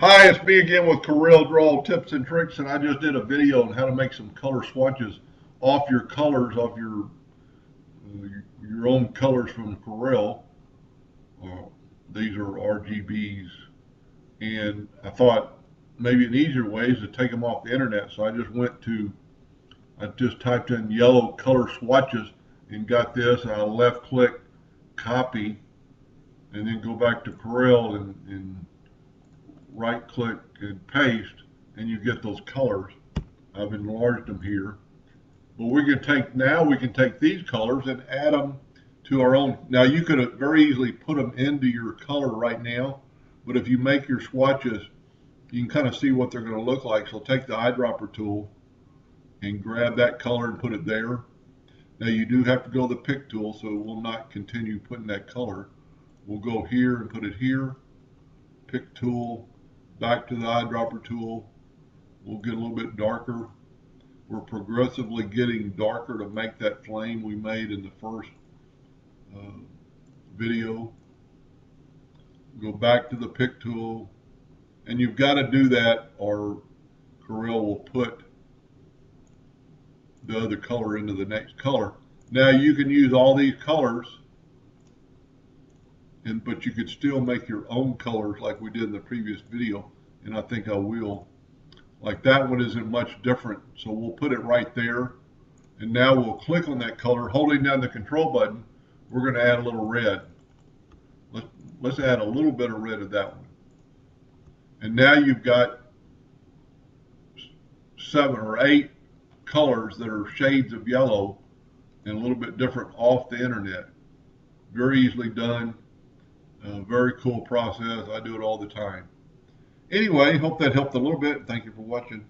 Hi, it's me again with Corel Draw Tips and Tricks, and I just did a video on how to make some color swatches off your colors, off your own colors from Corel. Uh, these are RGBs, and I thought maybe an easier way is to take them off the internet. So I just typed in yellow color swatches and got this. And I left click copy, and then go back to Corel and right click and paste, and you get those colors. I've enlarged them here, but we can take these colors and add them to our own. Now you could very easily put them into your color right now, but if you make your swatches, you can kind of see what they're going to look like. So take the eyedropper tool and grab that color and put it there. Now you do have to go to the pick tool, so it will not continue putting that color. We'll go here and put it here, pick tool, back to the eyedropper tool. We'll get a little bit darker. We're progressively getting darker to make that flame we made in the first video. Go back to the pick tool, and you've got to do that or Corel will put the other color into the next color. Now you can use all these colors, but you could still make your own colors like we did in the previous video, and I think I will. Like that one isn't much different, so we'll put it right there. And now we'll click on that color, holding down the control button. We're going to add a little red. Let's add a little bit of red to that one. And now you've got 7 or 8 colors that are shades of yellow and a little bit different off the internet. Very easily done. Very cool process. I do it all the time. Anyway, hope that helped a little bit. Thank you for watching.